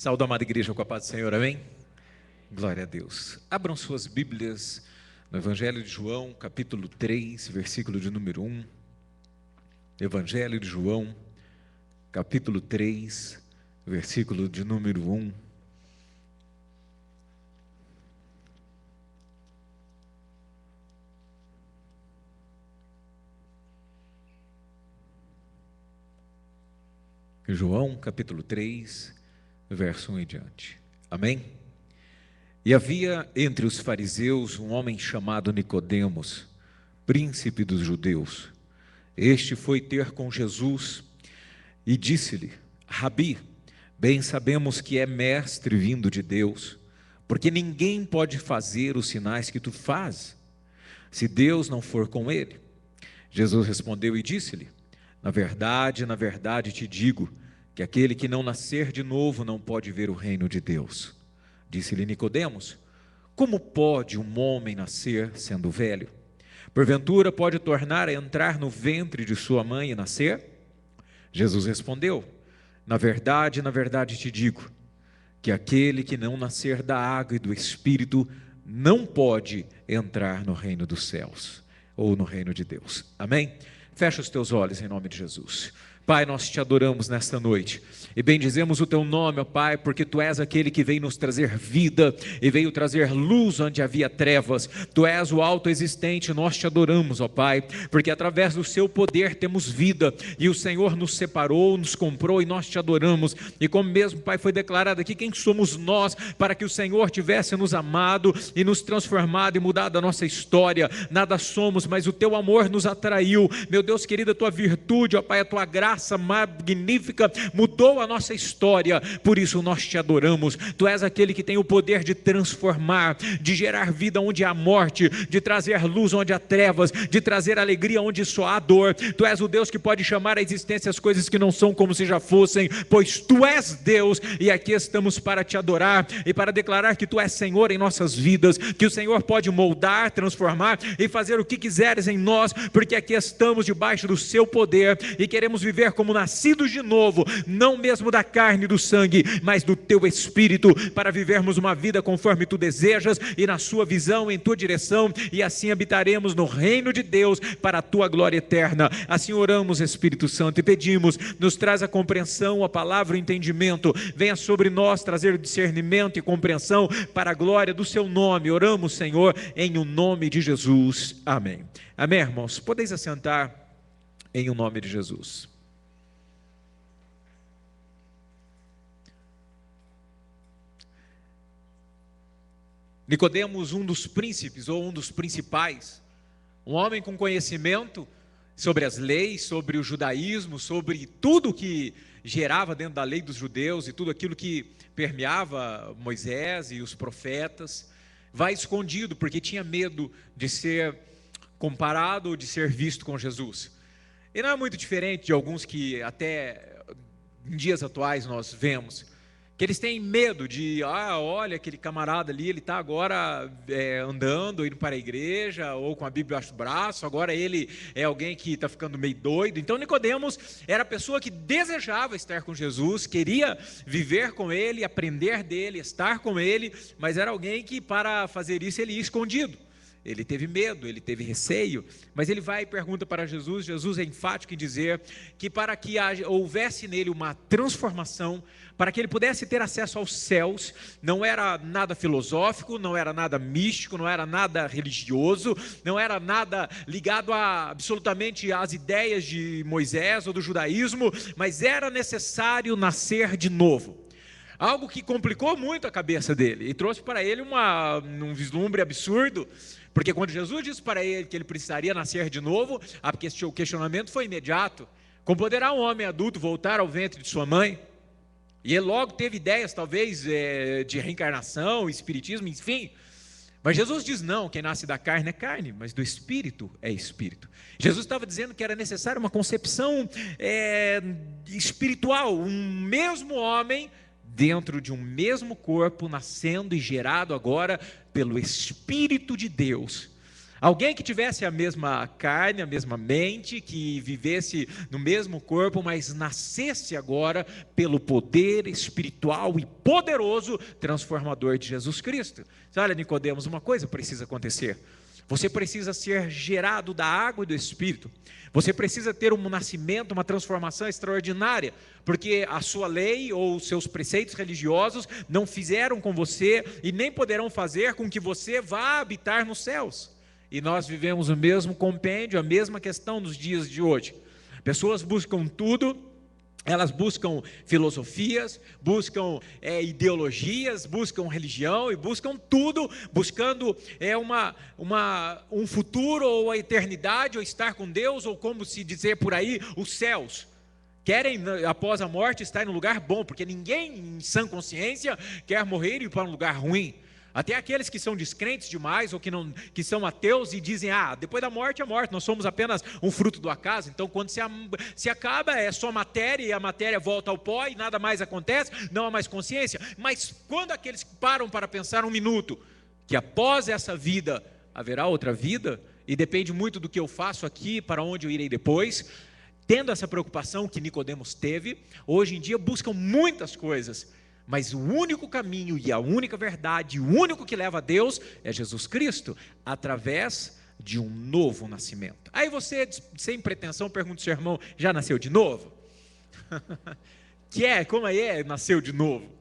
Saúde, amada igreja, com a paz do Senhor, amém? Glória a Deus. Abram suas Bíblias no Evangelho de João, capítulo 3, versículo de número 1. Evangelho de João, capítulo 3, versículo de número 1. João, capítulo 3, verso 1 em diante. Amém? E havia entre os fariseus um homem chamado Nicodemos, príncipe dos judeus. Este foi ter com Jesus e disse-lhe: Rabi, bem sabemos que é mestre vindo de Deus, porque ninguém pode fazer os sinais que tu fazes, se Deus não for com ele. Jesus respondeu e disse-lhe: na verdade te digo, que aquele que não nascer de novo não pode ver o reino de Deus. Disse-lhe Nicodemos: como pode um homem nascer sendo velho? Porventura pode tornar a entrar no ventre de sua mãe e nascer? Jesus respondeu: na verdade te digo, que aquele que não nascer da água e do Espírito não pode entrar no reino dos céus, ou no reino de Deus. Amém? Fecha os teus olhos em nome de Jesus. Pai, nós te adoramos nesta noite e bendizemos o teu nome, ó Pai, porque tu és aquele que veio nos trazer vida e veio trazer luz onde havia trevas. Tu és o autoexistente, nós te adoramos, ó Pai, porque através do seu poder temos vida e o Senhor nos separou, nos comprou e nós te adoramos. E como mesmo, Pai, foi declarado aqui, quem somos nós para que o Senhor tivesse nos amado e nos transformado e mudado a nossa história? Nada somos, mas o teu amor nos atraiu. Meu Deus querido, a tua virtude, ó Pai, a tua graça magnífica mudou a nossa história, por isso nós te adoramos. Tu és aquele que tem o poder de transformar, de gerar vida onde há morte, de trazer luz onde há trevas, de trazer alegria onde só há dor. Tu és o Deus que pode chamar à existência as coisas que não são como se já fossem, pois tu és Deus, e aqui estamos para te adorar e para declarar que tu és Senhor em nossas vidas, que o Senhor pode moldar, transformar e fazer o que quiseres em nós, porque aqui estamos debaixo do seu poder e queremos viver como nascidos de novo, não mesmo da carne e do sangue, mas do teu Espírito, para vivermos uma vida conforme tu desejas e na sua visão, em tua direção, e assim habitaremos no reino de Deus para a tua glória eterna. Assim oramos, Espírito Santo, e pedimos, nos traz a compreensão, a palavra, o entendimento, venha sobre nós trazer o discernimento e compreensão para a glória do seu nome. Oramos, Senhor, em o nome de Jesus. Amém. Amém, irmãos? Podeis assentar em o nome de Jesus. Nicodemos, um dos príncipes ou um dos principais, um homem com conhecimento sobre as leis, sobre o judaísmo, sobre tudo que gerava dentro da lei dos judeus e tudo aquilo que permeava Moisés e os profetas, vai escondido porque tinha medo de ser comparado ou de ser visto com Jesus. E não é muito diferente de alguns que até em dias atuais nós vemos, que eles têm medo de, olha aquele camarada ali, ele está agora andando, indo para a igreja, ou com a Bíblia abaixo do braço, agora ele é alguém que está ficando meio doido. Então Nicodemos era a pessoa que desejava estar com Jesus, queria viver com ele, aprender dele, estar com ele, mas era alguém que para fazer isso ele ia escondido. Ele teve medo, ele teve receio, mas ele vai e pergunta para Jesus. Jesus é enfático em dizer que para que houvesse nele uma transformação, para que ele pudesse ter acesso aos céus, não era nada filosófico, não era nada místico, não era nada religioso, não era nada ligado absolutamente às ideias de Moisés ou do judaísmo, mas era necessário nascer de novo. Algo que complicou muito a cabeça dele e trouxe para ele um vislumbre absurdo, porque quando Jesus disse para ele que ele precisaria nascer de novo, o questionamento foi imediato: como poderá um homem adulto voltar ao ventre de sua mãe? E ele logo teve ideias talvez de reencarnação, espiritismo, enfim. Mas Jesus diz não, quem nasce da carne é carne, mas do Espírito é Espírito. Jesus estava dizendo que era necessária uma concepção espiritual, um mesmo homem dentro de um mesmo corpo, nascendo e gerado agora pelo Espírito de Deus. Alguém que tivesse a mesma carne, a mesma mente, que vivesse no mesmo corpo, mas nascesse agora pelo poder espiritual e poderoso transformador de Jesus Cristo. Olha, Nicodemos, uma coisa precisa acontecer. Você precisa ser gerado da água e do Espírito. Você precisa ter um nascimento, uma transformação extraordinária, porque a sua lei ou os seus preceitos religiosos não fizeram com você e nem poderão fazer com que você vá habitar nos céus. E nós vivemos o mesmo compêndio, a mesma questão nos dias de hoje. Pessoas buscam tudo. Elas buscam filosofias, buscam ideologias, buscam religião e buscam tudo, buscando um futuro ou a eternidade, ou estar com Deus, ou como se dizer por aí, os céus. Querem, após a morte, estar em um lugar bom, porque ninguém em sã consciência quer morrer e ir para um lugar ruim. Até aqueles que são descrentes demais, ou que são ateus e dizem, depois da morte é morte, nós somos apenas um fruto do acaso, então quando se acaba é só matéria, e a matéria volta ao pó e nada mais acontece, não há mais consciência. Mas quando aqueles que param para pensar um minuto, que após essa vida haverá outra vida, e depende muito do que eu faço aqui, para onde eu irei depois, tendo essa preocupação que Nicodemos teve, hoje em dia buscam muitas coisas, mas o único caminho e a única verdade, o único que leva a Deus é Jesus Cristo, através de um novo nascimento. Aí você, sem pretensão, pergunta ao seu irmão, já nasceu de novo? Como nasceu de novo?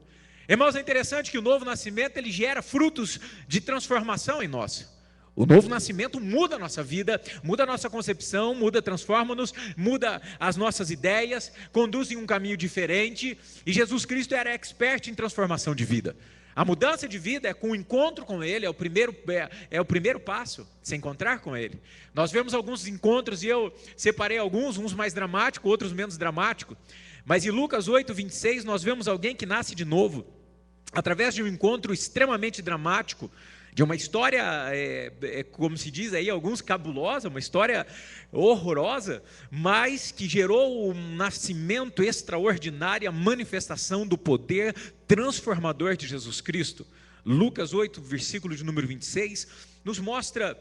Irmãos, é interessante que o novo nascimento, ele gera frutos de transformação em nós. O novo nascimento muda a nossa vida, muda a nossa concepção, transforma-nos, muda as nossas ideias, conduz em um caminho diferente, e Jesus Cristo era expert em transformação de vida. A mudança de vida é com o encontro com Ele, é o primeiro passo, se encontrar com Ele. Nós vemos alguns encontros, e eu separei alguns, uns mais dramáticos, outros menos dramáticos, mas em Lucas 8:26 nós vemos alguém que nasce de novo, através de um encontro extremamente dramático, de uma história, como se diz aí, alguns cabulosa, uma história horrorosa, mas que gerou um nascimento extraordinário, a manifestação do poder transformador de Jesus Cristo. Lucas 8, versículo de número 26, nos mostra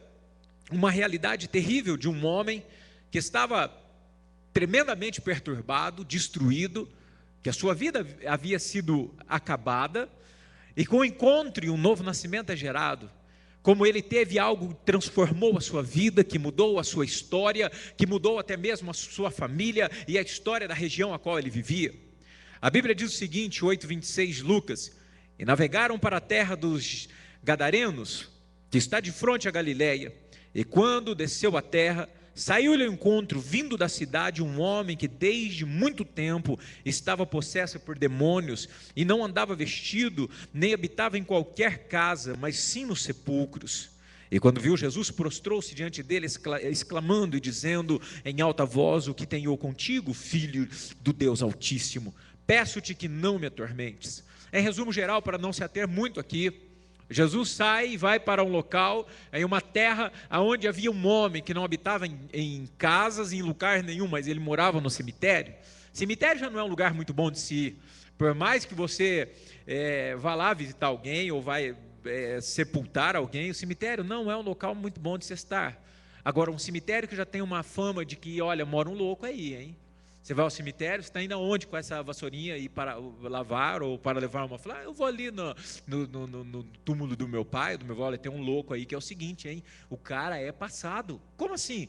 uma realidade terrível de um homem que estava tremendamente perturbado, destruído, que a sua vida havia sido acabada, e com o encontro e um novo nascimento é gerado. Como ele teve algo que transformou a sua vida, que mudou a sua história, que mudou até mesmo a sua família e a história da região a qual ele vivia. A Bíblia diz o seguinte, 8:26 de Lucas: e navegaram para a terra dos Gadarenos, que está de frente à Galileia, e quando desceu à terra, saiu-lhe ao encontro, vindo da cidade, um homem que desde muito tempo estava possesso por demônios, e não andava vestido, nem habitava em qualquer casa, mas sim nos sepulcros. E quando viu Jesus, prostrou-se diante dele, exclamando e dizendo em alta voz: o que tenho contigo, filho do Deus Altíssimo? Peço-te que não me atormentes. Em resumo geral, para não se ater muito aqui, Jesus sai e vai para um local, em uma terra onde havia um homem que não habitava em casas, em lugar nenhum, mas ele morava no cemitério. Cemitério já não é um lugar muito bom de se ir. Por mais que você vá lá visitar alguém ou vai sepultar alguém, o cemitério não é um local muito bom de se estar. Agora, um cemitério que já tem uma fama de que, olha, mora um louco aí, hein? Você vai ao cemitério, você está indo aonde com essa vassourinha e para lavar ou para levar uma flor? Eu vou ali no túmulo do meu pai, do meu avô. Olha, tem um louco aí que é o seguinte, hein? O cara é passado. Como assim?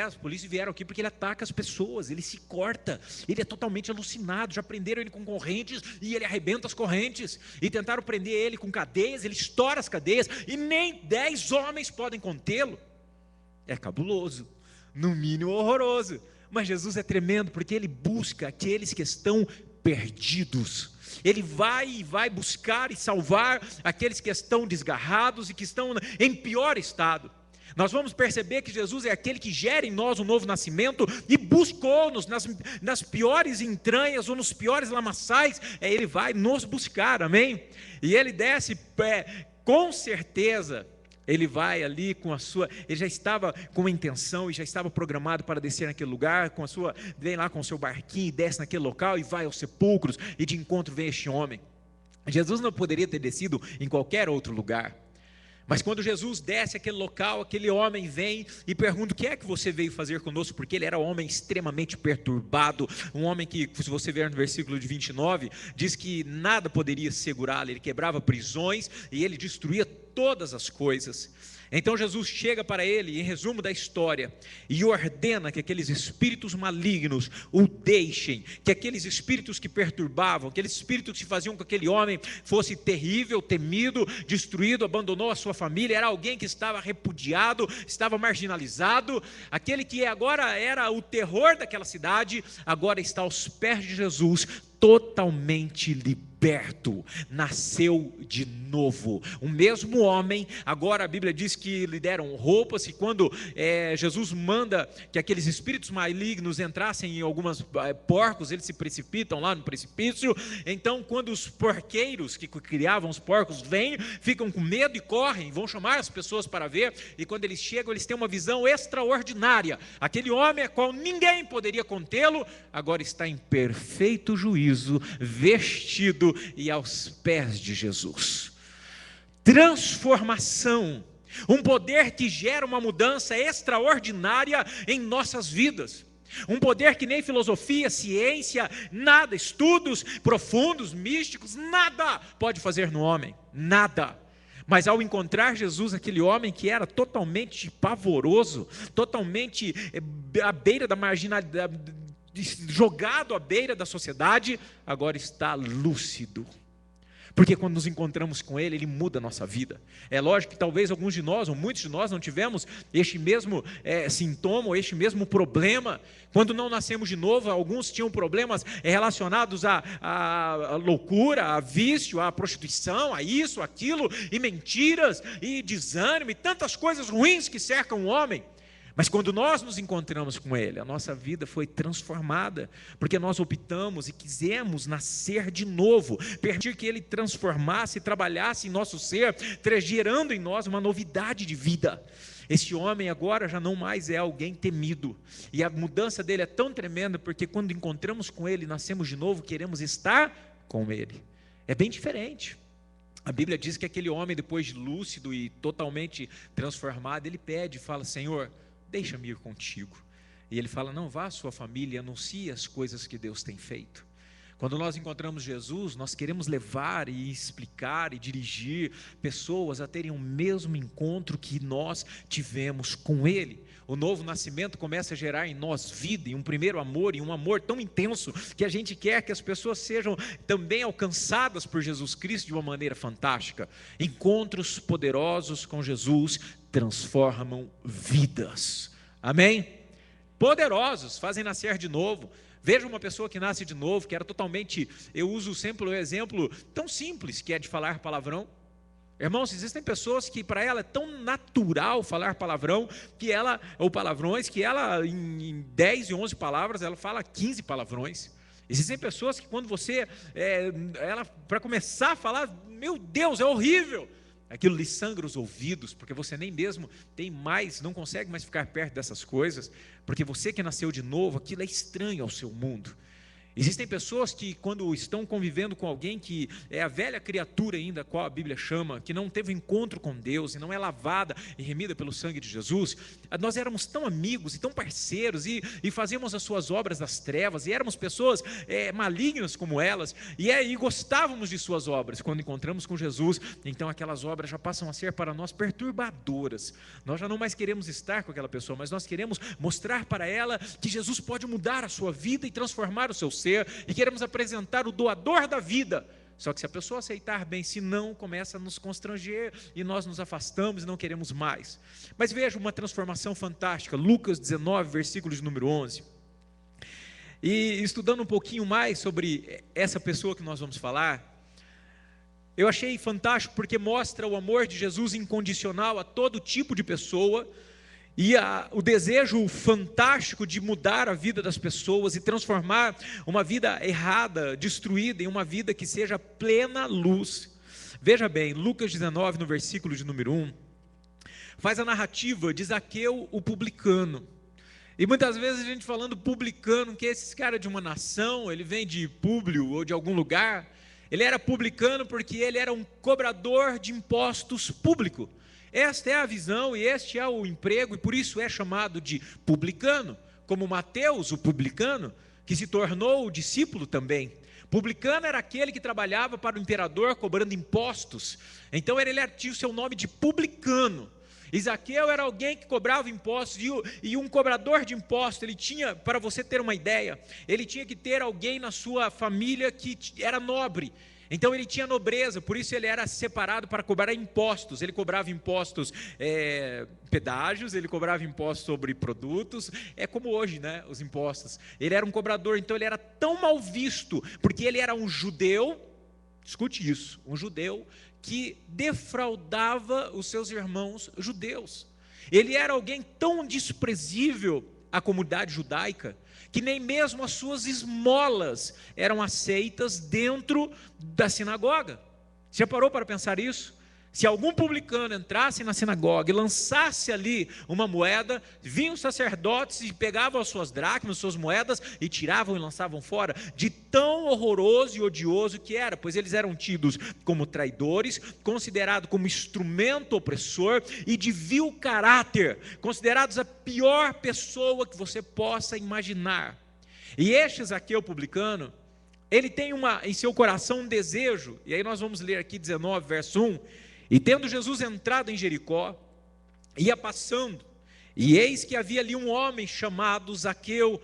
As polícias vieram aqui porque ele ataca as pessoas, ele se corta, ele é totalmente alucinado. Já prenderam ele com correntes e ele arrebenta as correntes. E tentaram prender ele com cadeias, ele estoura as cadeias e nem 10 homens podem contê-lo. É cabuloso, no mínimo horroroso. Mas Jesus é tremendo, porque Ele busca aqueles que estão perdidos. Ele vai buscar e salvar aqueles que estão desgarrados e que estão em pior estado. Nós vamos perceber que Jesus é aquele que gera em nós um novo nascimento e buscou-nos nas piores entranhas ou nos piores lamaçais. Ele vai nos buscar, amém? E Ele desce, com certeza. Ele vai ali ele já estava com uma intenção e já estava programado para descer naquele lugar, vem lá com o seu barquinho e desce naquele local e vai aos sepulcros, e de encontro vem este homem. Jesus não poderia ter descido em qualquer outro lugar, Mas quando Jesus desce aquele local, aquele homem vem e pergunta: o que é que você veio fazer conosco? Porque ele era um homem extremamente perturbado, um homem que, se você ver no versículo de 29, diz que nada poderia segurá-lo, ele quebrava prisões e ele destruía todas as coisas. Então Jesus chega para ele, em resumo da história, e ordena que aqueles espíritos malignos o deixem, que aqueles espíritos que perturbavam, aqueles espíritos que faziam com que aquele homem fosse terrível, temido, destruído, abandonou a sua família, era alguém que estava repudiado, estava marginalizado, aquele que agora era o terror daquela cidade, agora está aos pés de Jesus, totalmente liberto, nasceu de novo. O mesmo homem, agora a Bíblia diz que lhe deram roupas, e quando Jesus manda que aqueles espíritos malignos entrassem em alguns porcos, eles se precipitam lá no precipício. Então quando os porqueiros que criavam os porcos vêm, ficam com medo e correm, vão chamar as pessoas para ver, e quando eles chegam, eles têm uma visão extraordinária. Aquele homem a qual ninguém poderia contê-lo, agora está em perfeito juízo, vestido e aos pés de Jesus. Transformação, um poder que gera uma mudança extraordinária em nossas vidas. Um poder que nem filosofia, ciência, nada, estudos profundos, místicos, nada pode fazer no homem, nada. Mas ao encontrar Jesus, aquele homem que era totalmente pavoroso, totalmente à beira da marginalidade, jogado à beira da sociedade, agora está lúcido. Porque quando nos encontramos com Ele, Ele muda a nossa vida. É lógico que talvez alguns de nós, ou muitos de nós, não tivemos este mesmo sintoma, ou este mesmo problema. Quando não nascemos de novo, alguns tinham problemas relacionados à loucura, a vício, à prostituição, a isso, aquilo, e mentiras, e desânimo, e tantas coisas ruins que cercam o homem. Mas quando nós nos encontramos com Ele, a nossa vida foi transformada, porque nós optamos e quisemos nascer de novo, permitir que Ele transformasse, trabalhasse em nosso ser, gerando em nós uma novidade de vida. Esse homem agora já não mais é alguém temido, e a mudança dele é tão tremenda, porque quando encontramos com Ele, nascemos de novo, queremos estar com Ele. É bem diferente. A Bíblia diz que aquele homem, depois de lúcido e totalmente transformado, ele pede, fala: Senhor, deixa-me ir contigo. E ele fala: não, vá à sua família e anuncie as coisas que Deus tem feito. Quando nós encontramos Jesus, nós queremos levar e explicar e dirigir pessoas a terem o mesmo encontro que nós tivemos com Ele. O novo nascimento começa a gerar em nós vida, e um primeiro amor, e um amor tão intenso, que a gente quer que as pessoas sejam também alcançadas por Jesus Cristo de uma maneira fantástica. Encontros poderosos com Jesus transformam vidas, amém? Poderosos, fazem nascer de novo. Veja uma pessoa que nasce de novo, que era totalmente, eu uso sempre o exemplo tão simples, que é de falar palavrão. Irmãos, existem pessoas que para ela é tão natural falar palavrão, que ela, ou palavrões, que ela em 10 e 11 palavras, ela fala 15 palavrões. Existem pessoas que quando você, ela para começar a falar, meu Deus, é horrível. Aquilo lhe sangra os ouvidos, porque você nem mesmo tem mais, não consegue mais ficar perto dessas coisas, porque você que nasceu de novo, aquilo é estranho ao seu mundo. Existem pessoas que quando estão convivendo com alguém que é a velha criatura ainda, qual a Bíblia chama, que não teve encontro com Deus e não é lavada e remida pelo sangue de Jesus, nós éramos tão amigos e tão parceiros e fazíamos as suas obras das trevas, e éramos pessoas malignas como elas, e gostávamos de suas obras. Quando encontramos com Jesus, então aquelas obras já passam a ser para nós perturbadoras. Nós já não mais queremos estar com aquela pessoa, mas nós queremos mostrar para ela que Jesus pode mudar a sua vida e transformar o seu ser, e queremos apresentar o doador da vida. Só que se a pessoa aceitar bem, se não, começa a nos constranger e nós nos afastamos e não queremos mais. Mas veja uma transformação fantástica, Lucas 19, versículo de número 11. E estudando um pouquinho mais sobre essa pessoa que nós vamos falar, eu achei fantástico porque mostra o amor de Jesus incondicional a todo tipo de pessoa, e o desejo fantástico de mudar a vida das pessoas e transformar uma vida errada, destruída, em uma vida que seja plena luz. Veja bem, Lucas 19, no versículo de número 1, faz a narrativa de Zaqueu, o publicano. E muitas vezes a gente falando publicano, que esse cara de uma nação, ele vem de Públio ou de algum lugar. Ele era publicano porque ele era um cobrador de impostos público. esta é a visão e este é o emprego, e por isso é chamado de publicano, como Mateus, o publicano, que se tornou o discípulo também. Publicano era aquele que trabalhava para o imperador cobrando impostos, então ele tinha o seu nome de publicano. E Zaqueu era alguém que cobrava impostos, e um cobrador de impostos, ele tinha, para você ter uma ideia, ele tinha que ter alguém na sua família que era nobre. Então ele tinha nobreza, por isso ele era separado para cobrar impostos. Ele cobrava impostos, pedágios, ele cobrava impostos sobre produtos, é como hoje, né, os impostos. Ele era um cobrador, então ele era tão mal visto, porque ele era um judeu, escute isso, um judeu que defraudava os seus irmãos judeus. Ele era alguém tão desprezível à comunidade judaica, que nem mesmo as suas esmolas eram aceitas dentro da sinagoga. Você parou para pensar isso? Se algum publicano entrasse na sinagoga e lançasse ali uma moeda, vinham os sacerdotes e pegavam as suas dracmas, as suas moedas, e tiravam e lançavam fora, de tão horroroso e odioso que era, pois eles eram tidos como traidores, considerados como instrumento opressor e de vil caráter, considerados a pior pessoa que você possa imaginar. E este Zaqueu publicano, ele tem em seu coração um desejo, e aí nós vamos ler aqui 19, verso 1, e tendo Jesus entrado em Jericó, ia passando, e eis que havia ali um homem chamado Zaqueu,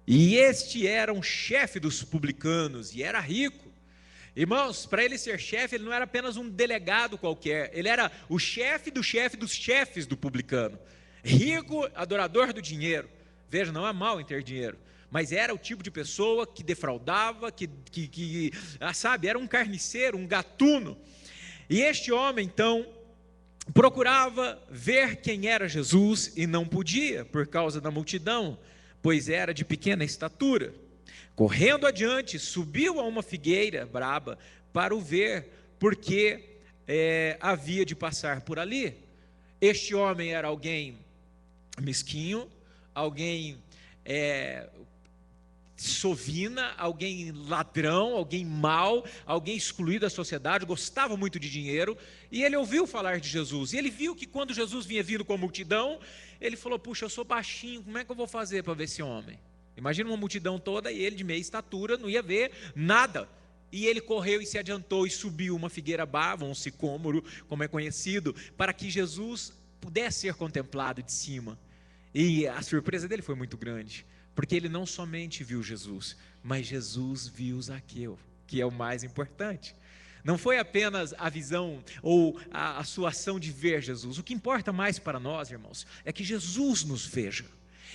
e este era um chefe dos publicanos, e era rico. Irmãos, para ele ser chefe, ele não era apenas um delegado qualquer, ele era o chefe dos chefes do publicano, rico, adorador do dinheiro. Veja, não é mal em ter dinheiro, mas era o tipo de pessoa que defraudava, sabe, era um carniceiro, um gatuno. E este homem, então, procurava ver quem era Jesus e não podia, por causa da multidão, pois era de pequena estatura. Correndo adiante, subiu a uma figueira braba para o ver, porque havia de passar por ali. Este homem era alguém mesquinho, alguém sovina, alguém ladrão, alguém mau, alguém excluído da sociedade, gostava muito de dinheiro, e ele ouviu falar de Jesus, e ele viu que quando Jesus vinha vindo com a multidão, ele falou, puxa, eu sou baixinho, como é que eu vou fazer para ver esse homem? Imagina uma multidão toda, e ele de meia estatura, não ia ver nada, e ele correu e se adiantou, e subiu uma figueira brava, um sicômoro, como é conhecido, para que Jesus pudesse ser contemplado de cima, e a surpresa dele foi muito grande, porque ele não somente viu Jesus, mas Jesus viu Zaqueu, que é o mais importante. Não foi apenas a visão ou a sua ação de ver Jesus. O que importa mais para nós, irmãos, é que Jesus nos veja.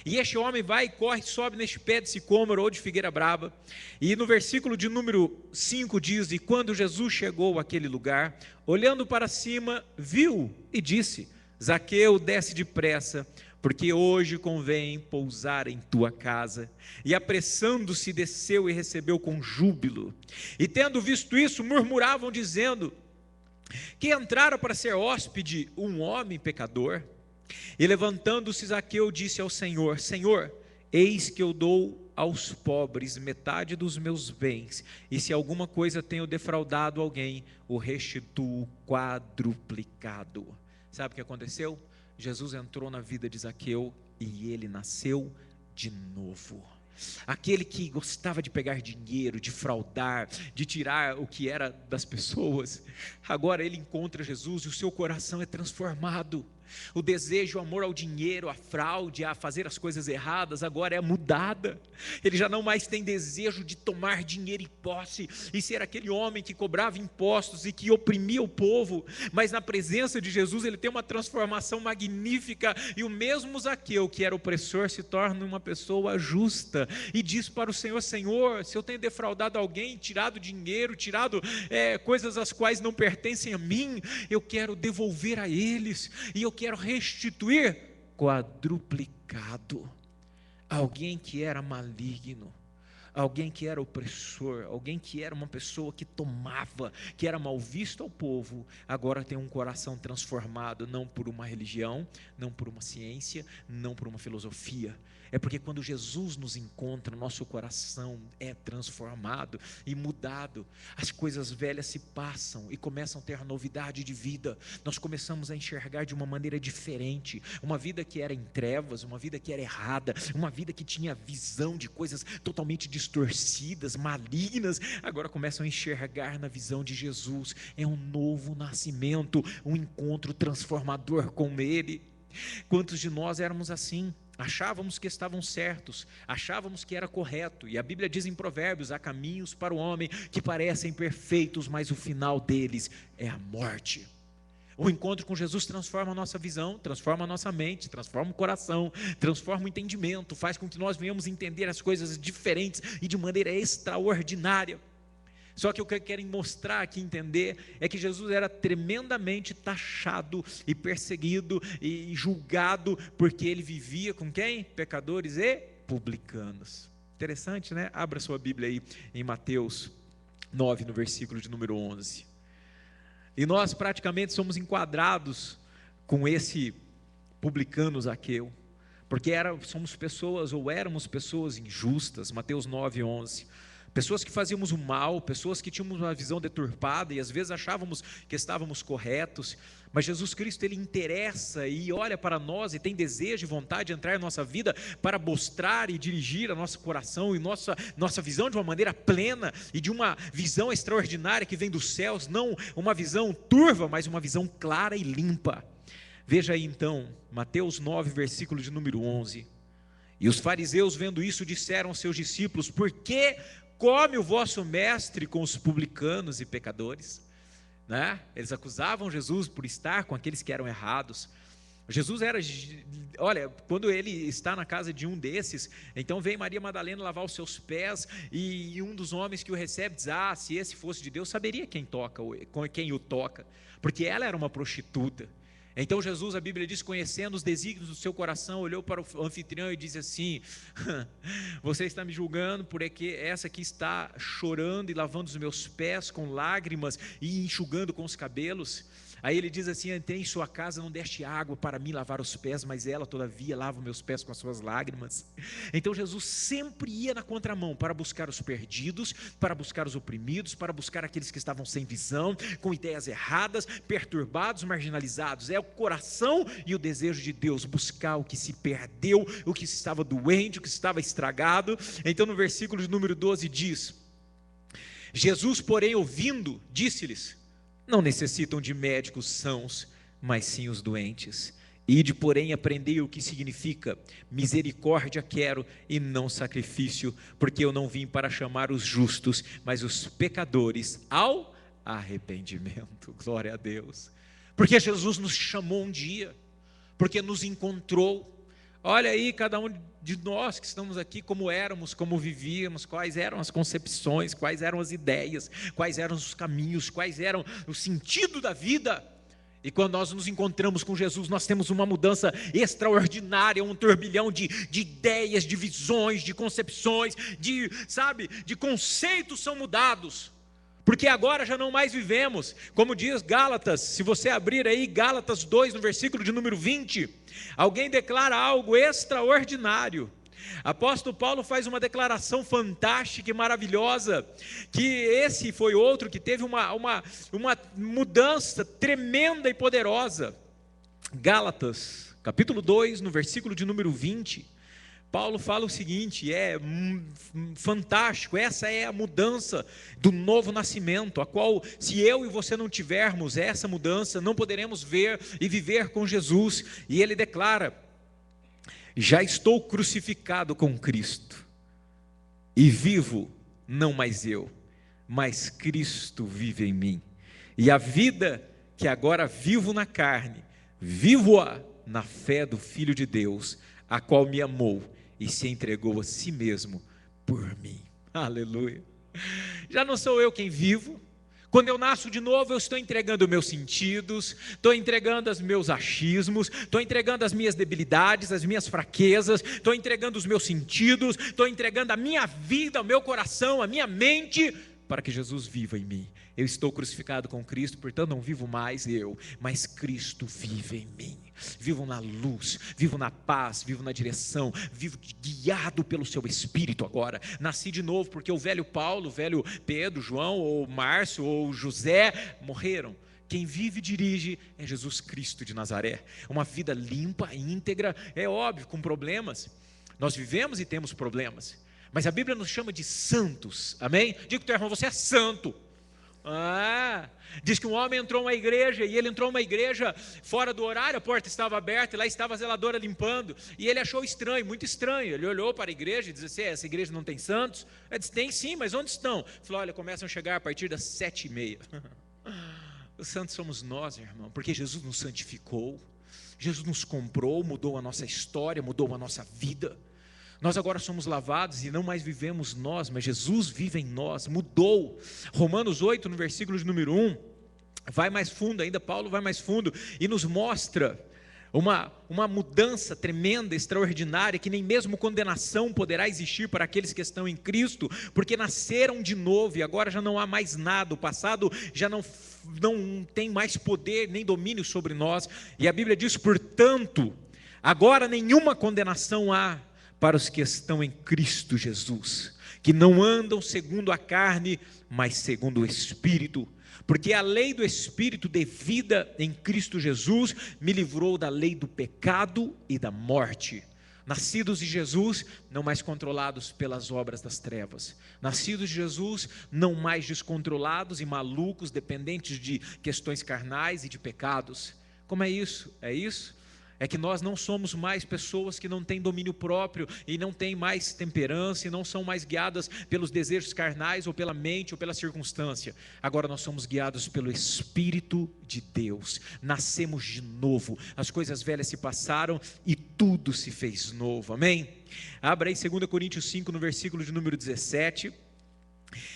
E este homem vai e corre, sobe neste pé de sicômoro ou de figueira brava. E no versículo de número 5 diz, e quando Jesus chegou àquele lugar, olhando para cima, viu e disse, Zaqueu, desce depressa, porque hoje convém pousar em tua casa. E apressando-se, desceu e recebeu com júbilo. E tendo visto isso, murmuravam, dizendo, que entrara para ser hóspede um homem pecador. E levantando-se Zaqueu, disse ao Senhor, Senhor, eis que eu dou aos pobres metade dos meus bens, e se alguma coisa tenho defraudado alguém, o restituo quadruplicado. Sabe o que aconteceu? Jesus entrou na vida de Zaqueu e ele nasceu de novo. Aquele que gostava de pegar dinheiro, de fraudar, de tirar o que era das pessoas, agora ele encontra Jesus e o seu coração é transformado. O desejo, o amor ao dinheiro, a fraude, a fazer as coisas erradas, agora é mudada. Ele já não mais tem desejo de tomar dinheiro em posse e ser aquele homem que cobrava impostos e que oprimia o povo, mas na presença de Jesus ele tem uma transformação magnífica, e o mesmo Zaqueu que era opressor se torna uma pessoa justa e diz para o Senhor, Senhor, se eu tenho defraudado alguém, tirado dinheiro, tirado coisas as quais não pertencem a mim, eu quero devolver a eles, e eu quero restituir quadruplicado. Alguém que era maligno, alguém que era opressor, alguém que era uma pessoa que tomava, que era mal visto ao povo, agora tem um coração transformado, não por uma religião, não por uma ciência, não por uma filosofia, É porque quando Jesus nos encontra, nosso coração é transformado e mudado. As coisas velhas se passam e começam a ter novidade de vida. Nós começamos a enxergar de uma maneira diferente. Uma vida que era em trevas, uma vida que era errada, uma vida que tinha visão de coisas totalmente distorcidas, malignas, agora começam a enxergar na visão de Jesus. É um novo nascimento, um encontro transformador com Ele. Quantos de nós éramos assim? Achávamos que estavam certos, achávamos que era correto, e a Bíblia diz em Provérbios: há caminhos para o homem que parecem perfeitos, mas o final deles é a morte. O encontro com Jesus transforma a nossa visão, transforma a nossa mente, transforma o coração, transforma o entendimento, faz com que nós venhamos entender as coisas diferentes e de maneira extraordinária. Só que o que eu quero mostrar aqui, entender, é que Jesus era tremendamente taxado e perseguido e julgado, porque ele vivia com quem? Pecadores e publicanos. Interessante, né? Abra sua Bíblia aí em Mateus 9, no versículo de número 11. E nós praticamente somos enquadrados com esse publicano Zaqueu, porque somos pessoas, ou éramos pessoas injustas. Mateus 9, 11. Pessoas que fazíamos o mal, pessoas que tínhamos uma visão deturpada e às vezes achávamos que estávamos corretos, mas Jesus Cristo, Ele interessa e olha para nós e tem desejo e vontade de entrar em nossa vida para mostrar e dirigir a nosso coração e nossa visão de uma maneira plena e de uma visão extraordinária que vem dos céus, não uma visão turva, mas uma visão clara e limpa. Veja aí então, Mateus 9, versículo de número 11. E os fariseus, vendo isso, disseram aos seus discípulos: por que come o vosso mestre com os publicanos e pecadores? Né? Eles acusavam Jesus por estar com aqueles que eram errados. Jesus olha, quando ele está na casa de um desses, então vem Maria Madalena lavar os seus pés, e um dos homens que o recebe diz: se esse fosse de Deus, saberia quem o toca, porque ela era uma prostituta. Então Jesus, a Bíblia diz, conhecendo os desígnios do seu coração, olhou para o anfitrião e disse assim: você está me julgando porque essa aqui está chorando e lavando os meus pés com lágrimas e enxugando com os cabelos? Aí ele diz assim: entrei em sua casa, não deste água para mim lavar os pés, mas ela todavia lava meus pés com as suas lágrimas. Então Jesus sempre ia na contramão para buscar os perdidos, para buscar os oprimidos, para buscar aqueles que estavam sem visão, com ideias erradas, perturbados, marginalizados. É o coração e o desejo de Deus, buscar o que se perdeu, o que estava doente, o que estava estragado. Então no versículo de número 12 diz: Jesus, porém, ouvindo, disse-lhes: não necessitam de médicos sãos, mas sim os doentes. Ide, porém, aprendei o que significa: misericórdia quero e não sacrifício, porque eu não vim para chamar os justos, mas os pecadores ao arrependimento. Glória a Deus. Porque Jesus nos chamou um dia, porque nos encontrou. Olha aí, cada um de nós que estamos aqui, como éramos, como vivíamos, quais eram as concepções, quais eram as ideias, quais eram os caminhos, quais eram o sentido da vida. E quando nós nos encontramos com Jesus, nós temos uma mudança extraordinária, um turbilhão de ideias, de visões, de concepções, de conceitos são mudados. Porque agora já não mais vivemos, como diz Gálatas, se você abrir aí Gálatas 2, no versículo de número 20, alguém declara algo extraordinário. Apóstolo Paulo faz uma declaração fantástica e maravilhosa, que esse foi outro que teve uma mudança tremenda e poderosa. Gálatas, capítulo 2, no versículo de número 20, Paulo fala o seguinte, é fantástico, essa é a mudança do novo nascimento, a qual, se eu e você não tivermos essa mudança, não poderemos ver e viver com Jesus. E ele declara: já estou crucificado com Cristo, e vivo não mais eu, mas Cristo vive em mim, e a vida que agora vivo na carne, vivo-a na fé do Filho de Deus, a qual me amou e se entregou a si mesmo por mim. Aleluia. Já não sou eu quem vivo. Quando eu nasço de novo, eu estou entregando meus sentidos, estou entregando os meus achismos, estou entregando as minhas debilidades, as minhas fraquezas, estou entregando os meus sentidos, estou entregando a minha vida, o meu coração, a minha mente para que Jesus viva em mim. Eu estou crucificado com Cristo, portanto não vivo mais eu, mas Cristo vive em mim. Vivo na luz, vivo na paz, vivo na direção, vivo guiado pelo seu Espírito agora. Nasci de novo, porque o velho Paulo, o velho Pedro, João, ou Márcio, ou José morreram. Quem vive e dirige é Jesus Cristo de Nazaré. Uma vida limpa, íntegra, é óbvio, com problemas. Nós vivemos e temos problemas, mas a Bíblia nos chama de santos, amém? Diga para o teu irmão, você é santo. Diz que um homem entrou numa igreja, e ele entrou numa igreja fora do horário, a porta estava aberta, e lá estava a zeladora limpando, e ele achou estranho, muito estranho. Ele olhou para a igreja e disse assim: essa igreja não tem santos? Ele disse: tem sim, mas onde estão? Ele falou: olha, começam a chegar a partir das 7h30. Os santos somos nós, irmão, porque Jesus nos santificou, Jesus nos comprou, mudou a nossa história, mudou a nossa vida. Nós agora somos lavados e não mais vivemos nós, mas Jesus vive em nós, mudou. Romanos 8, no versículo de número 1, vai mais fundo ainda, Paulo vai mais fundo e nos mostra uma mudança tremenda, extraordinária, que nem mesmo condenação poderá existir para aqueles que estão em Cristo, porque nasceram de novo e agora já não há mais nada, o passado já não tem mais poder nem domínio sobre nós. E a Bíblia diz: portanto, agora nenhuma condenação há para os que estão em Cristo Jesus, que não andam segundo a carne, mas segundo o Espírito. Porque a lei do Espírito de vida em Cristo Jesus me livrou da lei do pecado e da morte. Nascidos de Jesus, não mais controlados pelas obras das trevas. Nascidos de Jesus, não mais descontrolados e malucos, dependentes de questões carnais e de pecados. Como é isso? É isso? É que nós não somos mais pessoas que não têm domínio próprio e não têm mais temperança e não são mais guiadas pelos desejos carnais ou pela mente ou pela circunstância. Agora nós somos guiados pelo Espírito de Deus. Nascemos de novo. As coisas velhas se passaram e tudo se fez novo. Amém? Abra aí 2 Coríntios 5 no versículo de número 17.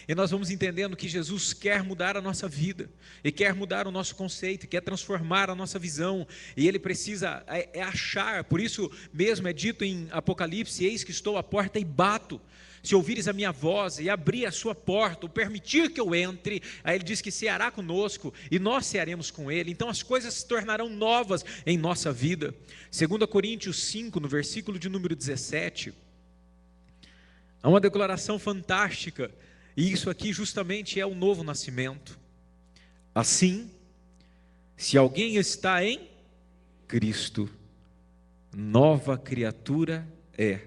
E nós vamos entendendo que Jesus quer mudar a nossa vida, e quer mudar o nosso conceito, quer transformar a nossa visão, e Ele precisa achar. Por isso mesmo é dito em Apocalipse: eis que estou à porta e bato, se ouvires a minha voz e abrir a sua porta, ou permitir que eu entre, aí Ele diz que ceará conosco, e nós cearemos com Ele. Então as coisas se tornarão novas em nossa vida. 2 Coríntios 5, no versículo de número 17, há uma declaração fantástica. E isso aqui justamente é o novo nascimento. Assim, se alguém está em Cristo, nova criatura é.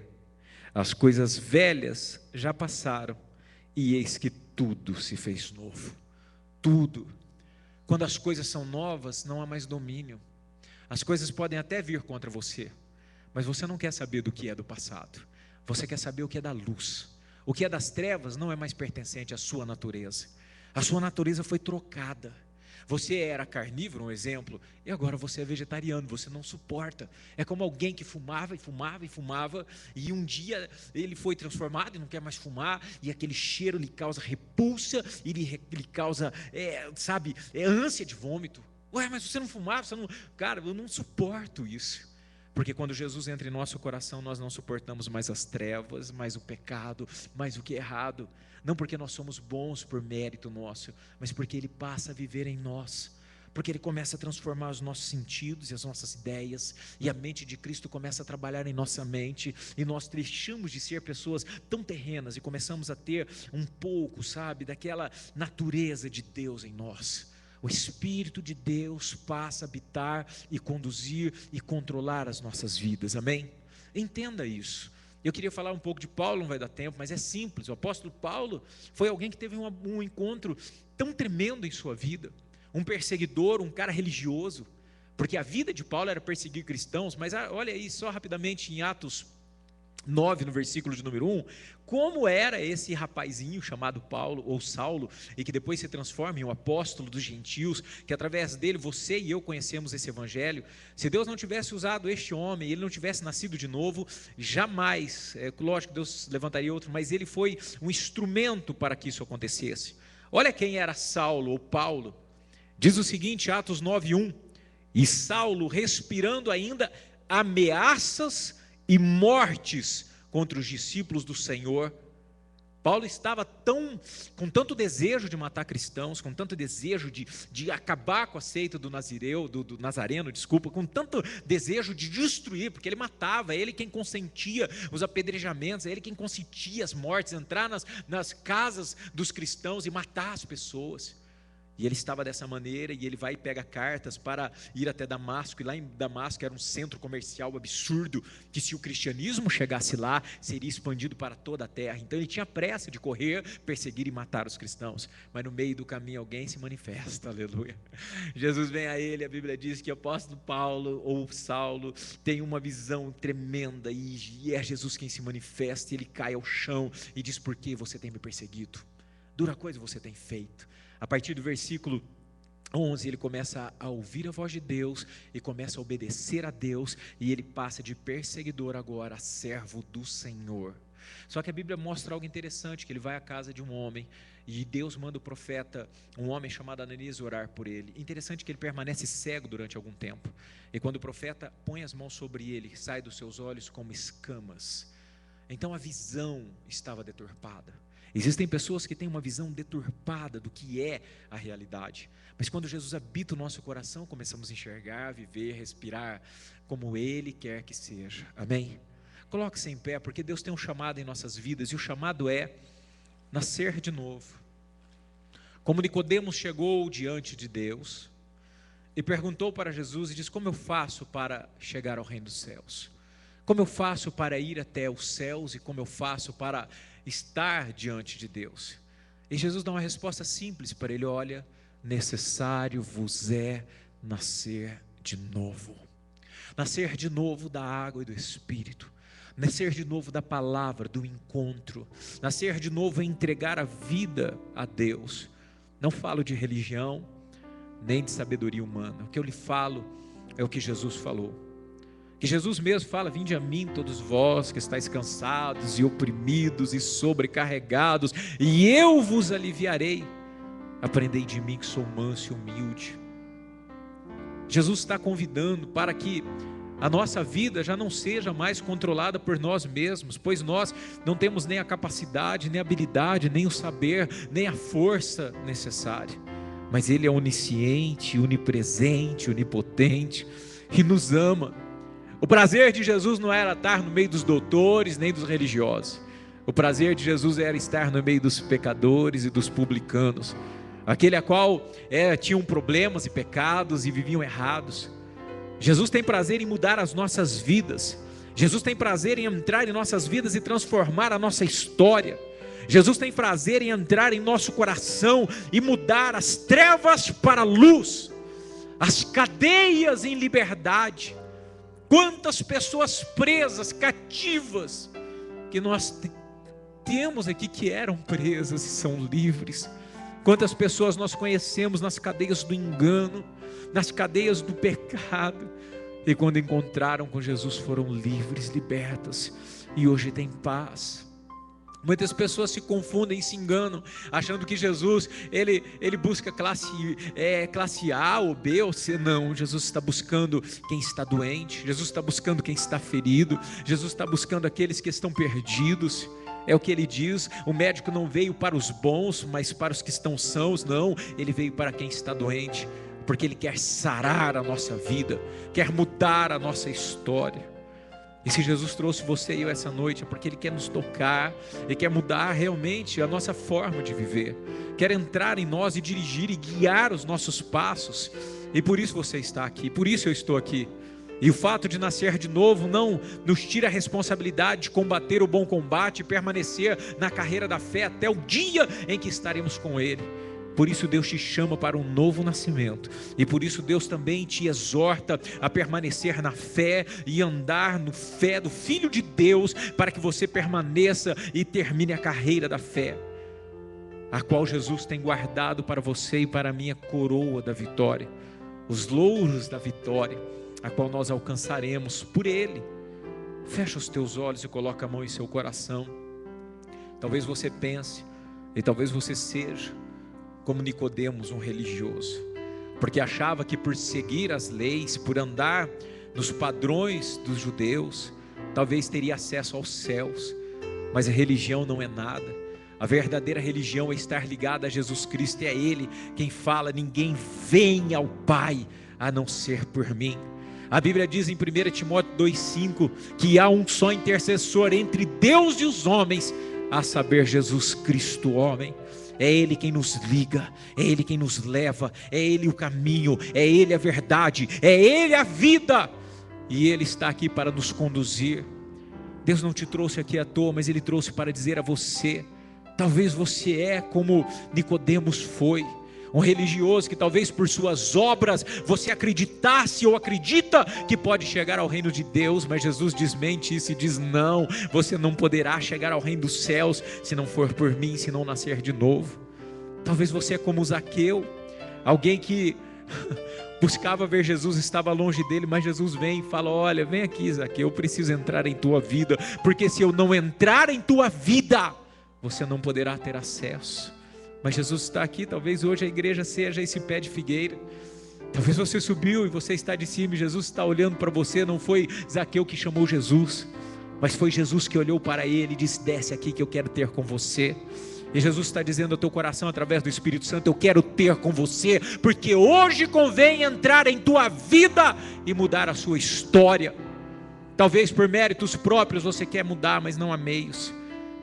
As coisas velhas já passaram, e eis que tudo se fez novo. Tudo. Quando as coisas são novas, não há mais domínio. As coisas podem até vir contra você, mas você não quer saber do que é do passado. Você quer saber o que é da luz. O que é das trevas não é mais pertencente à sua natureza. A sua natureza foi trocada. Você era carnívoro, um exemplo, e agora você é vegetariano, você não suporta. É como alguém que fumava e fumava e fumava, e um dia ele foi transformado e não quer mais fumar, e aquele cheiro lhe causa repulsa, e lhe causa, ânsia de vômito. Ué, mas você não fumava, você não... Cara, eu não suporto isso. Porque quando Jesus entra em nosso coração, nós não suportamos mais as trevas, mais o pecado, mais o que é errado. Não porque nós somos bons por mérito nosso, mas porque Ele passa a viver em nós. Porque Ele começa a transformar os nossos sentidos e as nossas ideias, e a mente de Cristo começa a trabalhar em nossa mente, e nós deixamos de ser pessoas tão terrenas, e começamos a ter um pouco, daquela natureza de Deus em nós. O Espírito de Deus passa a habitar e conduzir e controlar as nossas vidas, amém? Entenda isso. Eu queria falar um pouco de Paulo, não vai dar tempo, mas é simples. O apóstolo Paulo foi alguém que teve um encontro tão tremendo em sua vida, um perseguidor, um cara religioso, porque a vida de Paulo era perseguir cristãos. Mas olha aí só rapidamente em Atos 9, no versículo de número 1, como era esse rapazinho chamado Paulo ou Saulo, e que depois se transforma em um apóstolo dos gentios, que através dele você e eu conhecemos esse evangelho. Se Deus não tivesse usado este homem, ele não tivesse nascido de novo, jamais, lógico que Deus levantaria outro, mas ele foi um instrumento para que isso acontecesse. Olha quem era Saulo ou Paulo. Diz o seguinte, Atos 9, 1, e Saulo, respirando ainda ameaças e mortes contra os discípulos do Senhor, Paulo estava com tanto desejo de matar cristãos, com tanto desejo de acabar com a seita do Nazareno, com tanto desejo de destruir, porque ele matava, é ele quem consentia os apedrejamentos, é ele quem consentia as mortes, entrar nas casas dos cristãos e matar as pessoas. E ele estava dessa maneira, e ele vai e pega cartas para ir até Damasco, e lá em Damasco era um centro comercial absurdo, que se o cristianismo chegasse lá, seria expandido para toda a terra. Então ele tinha pressa de correr, perseguir e matar os cristãos, mas no meio do caminho alguém se manifesta, aleluia. Jesus vem a ele, a Bíblia diz que o apóstolo Paulo, ou Saulo, tem uma visão tremenda, e é Jesus quem se manifesta, e ele cai ao chão, e diz: por que você tem me perseguido? Dura coisa você tem feito. A partir do versículo 11, ele começa a ouvir a voz de Deus e começa a obedecer a Deus, e ele passa de perseguidor agora a servo do Senhor. Só que a Bíblia mostra algo interessante, que ele vai à casa de um homem, e Deus manda o profeta, um homem chamado Ananias, orar por ele. Interessante que ele permanece cego durante algum tempo, e quando o profeta põe as mãos sobre ele, sai dos seus olhos como escamas. Então a visão estava deturpada. Existem pessoas que têm uma visão deturpada do que é a realidade, mas quando Jesus habita o nosso coração, começamos a enxergar, viver, respirar como Ele quer que seja, amém? Coloque-se em pé, porque Deus tem um chamado em nossas vidas, e o chamado é nascer de novo. Como Nicodemos chegou diante de Deus, e perguntou para Jesus, e disse: como eu faço para chegar ao reino dos céus? Como eu faço para ir até os céus, e como eu faço para estar diante de Deus? E Jesus dá uma resposta simples para ele: olha, necessário vos é nascer de novo. Nascer de novo da água e do Espírito, nascer de novo da palavra, do encontro, nascer de novo é entregar a vida a Deus. Não falo de religião, nem de sabedoria humana. O que eu lhe falo é o que Jesus falou, que Jesus mesmo fala: vinde a mim todos vós que estáis cansados e oprimidos e sobrecarregados, e eu vos aliviarei. Aprendei de mim que sou manso e humilde. Jesus está convidando para que a nossa vida já não seja mais controlada por nós mesmos, pois nós não temos nem a capacidade, nem a habilidade, nem o saber, nem a força necessária, mas Ele é onisciente, onipresente, onipotente, e nos ama. O prazer de Jesus não era estar no meio dos doutores, nem dos religiosos. O prazer de Jesus era estar no meio dos pecadores e dos publicanos, aquele a qual tinham problemas e pecados e viviam errados. Jesus tem prazer em mudar as nossas vidas. Jesus tem prazer em entrar em nossas vidas e transformar a nossa história. Jesus tem prazer em entrar em nosso coração e mudar as trevas para a luz, as cadeias em liberdade. Quantas pessoas presas, cativas, que nós temos aqui que eram presas e são livres. Quantas pessoas nós conhecemos nas cadeias do engano, nas cadeias do pecado, e quando encontraram com Jesus foram livres, libertas, e hoje tem paz. Muitas pessoas se confundem e se enganam, achando que Jesus, ele busca classe A ou B ou C. Não, Jesus está buscando quem está doente, Jesus está buscando quem está ferido, Jesus está buscando aqueles que estão perdidos. É o que ele diz: o médico não veio para os bons, mas para os que estão sãos. Não, ele veio para quem está doente, porque ele quer sarar a nossa vida, quer mudar a nossa história. E se Jesus trouxe você e eu essa noite, é porque Ele quer nos tocar, Ele quer mudar realmente a nossa forma de viver, quer entrar em nós e dirigir e guiar os nossos passos, e por isso você está aqui, por isso eu estou aqui. E o fato de nascer de novo não nos tira a responsabilidade de combater o bom combate e permanecer na carreira da fé até o dia em que estaremos com Ele. Por isso Deus te chama para um novo nascimento, e por isso Deus também te exorta a permanecer na fé e andar no fé do Filho de Deus, para que você permaneça e termine a carreira da fé, a qual Jesus tem guardado para você e para mim a coroa da vitória, os louros da vitória, a qual nós alcançaremos por Ele. Fecha os teus olhos e coloca a mão em seu coração. Talvez você pense, e talvez você seja como Nicodemos, um religioso, porque achava que por seguir as leis, por andar nos padrões dos judeus, talvez teria acesso aos céus. Mas a religião não é nada. A verdadeira religião é estar ligada a Jesus Cristo, é Ele quem fala: ninguém vem ao Pai a não ser por mim. A Bíblia diz em 1 Timóteo 2,5 que há um só intercessor entre Deus e os homens, a saber, Jesus Cristo, homem. É Ele quem nos liga, é Ele quem nos leva, é Ele o caminho, é Ele a verdade, é Ele a vida, e Ele está aqui para nos conduzir. Deus não te trouxe aqui à toa, mas Ele trouxe para dizer a você: talvez você é como Nicodemos foi, um religioso que talvez por suas obras você acreditasse ou acredita que pode chegar ao reino de Deus, mas Jesus desmente isso e diz: não, você não poderá chegar ao reino dos céus se não for por mim, se não nascer de novo. Talvez você é como Zaqueu, alguém que buscava ver Jesus, estava longe dele, mas Jesus vem e fala: olha, vem aqui, Zaqueu, eu preciso entrar em tua vida, porque se eu não entrar em tua vida, você não poderá ter acesso. Mas Jesus está aqui. Talvez hoje a igreja seja esse pé de figueira. Talvez você subiu e você está de cima e Jesus está olhando para você. Não foi Zaqueu que chamou Jesus, mas foi Jesus que olhou para ele e disse: desce aqui que eu quero ter com você. E Jesus está dizendo ao teu coração através do Espírito Santo: eu quero ter com você, porque hoje convém entrar em tua vida e mudar a sua história. Talvez por méritos próprios você quer mudar, mas não há meios,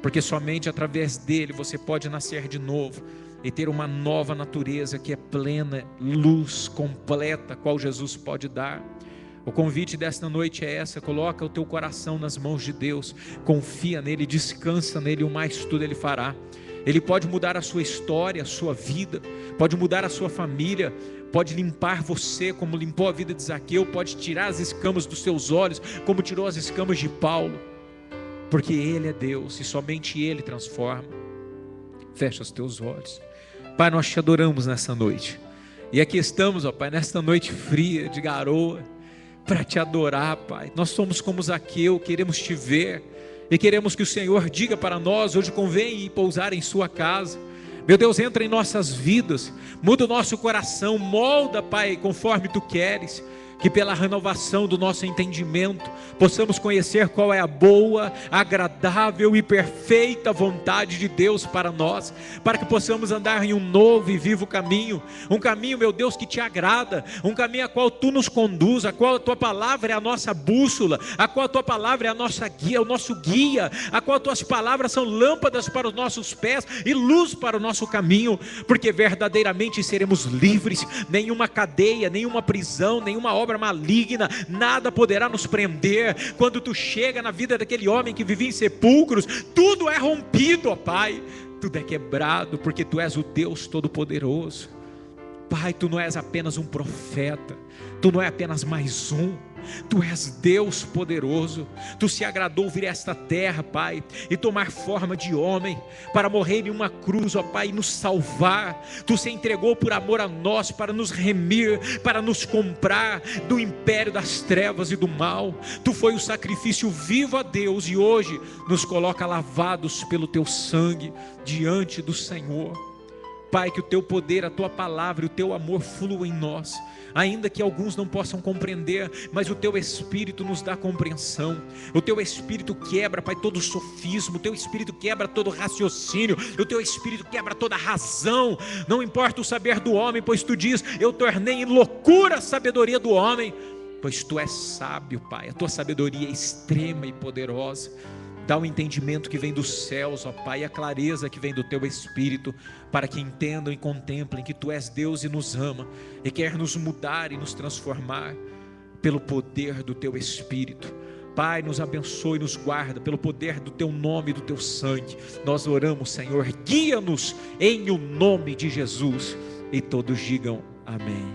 porque somente através dele você pode nascer de novo e ter uma nova natureza que é plena, luz completa, qual Jesus pode dar. O convite desta noite é essa: coloca o teu coração nas mãos de Deus, confia nele, descansa nele, o mais tudo ele fará. Ele pode mudar a sua história, a sua vida, pode mudar a sua família, pode limpar você como limpou a vida de Zaqueu, pode tirar as escamas dos seus olhos como tirou as escamas de Paulo, porque Ele é Deus e somente Ele transforma. Fecha os teus olhos. Pai, nós te adoramos nessa noite, e aqui estamos, ó Pai, nesta noite fria de garoa, para te adorar, Pai. Nós somos como Zaqueu, queremos te ver, e queremos que o Senhor diga para nós: hoje convém ir pousar em sua casa. Meu Deus, entra em nossas vidas, muda o nosso coração, molda, Pai, conforme tu queres. Que pela renovação do nosso entendimento possamos conhecer qual é a boa, agradável e perfeita vontade de Deus para nós, para que possamos andar em um novo e vivo caminho, um caminho, meu Deus, que te agrada, um caminho a qual tu nos conduz, a qual a tua palavra é a nossa bússola, a qual a tua palavra é a nossa guia, o nosso guia, a qual as tuas palavras são lâmpadas para os nossos pés e luz para o nosso caminho, porque verdadeiramente seremos livres. Nenhuma cadeia, nenhuma prisão, nenhuma obra maligna, nada poderá nos prender. Quando tu chega na vida daquele homem que vivia em sepulcros, tudo é rompido, ó Pai, tudo é quebrado, porque tu és o Deus Todo-Poderoso. Pai, tu não és apenas um profeta, tu não é apenas mais um, tu és Deus poderoso. Tu se agradou vir a esta terra, Pai, e tomar forma de homem, para morrer em uma cruz, ó Pai, e nos salvar. Tu se entregou por amor a nós, para nos remir, para nos comprar do império das trevas e do mal. Tu foi o sacrifício vivo a Deus, e hoje nos coloca lavados pelo teu sangue, diante do Senhor. Pai, que o teu poder, a tua palavra e o teu amor fluam em nós, ainda que alguns não possam compreender, mas o teu Espírito nos dá compreensão. O teu Espírito quebra, Pai, todo sofismo, o teu Espírito quebra todo raciocínio, o teu Espírito quebra toda razão. Não importa o saber do homem, pois tu diz: eu tornei em loucura a sabedoria do homem, pois tu és sábio, Pai, a tua sabedoria é extrema e poderosa. Dá o entendimento que vem dos céus, ó Pai, e a clareza que vem do teu Espírito, para que entendam e contemplem que tu és Deus e nos ama, e quer nos mudar e nos transformar pelo poder do teu Espírito. Pai, nos abençoe e nos guarda pelo poder do teu nome e do teu sangue. Nós oramos, Senhor, guia-nos em o nome de Jesus, e todos digam amém.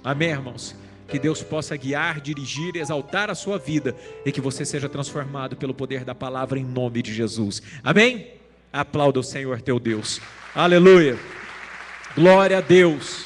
Amém, irmãos. Que Deus possa guiar, dirigir, exaltar a sua vida, e que você seja transformado pelo poder da palavra em nome de Jesus. Amém? Aplauda o Senhor teu Deus. Aleluia. Glória a Deus.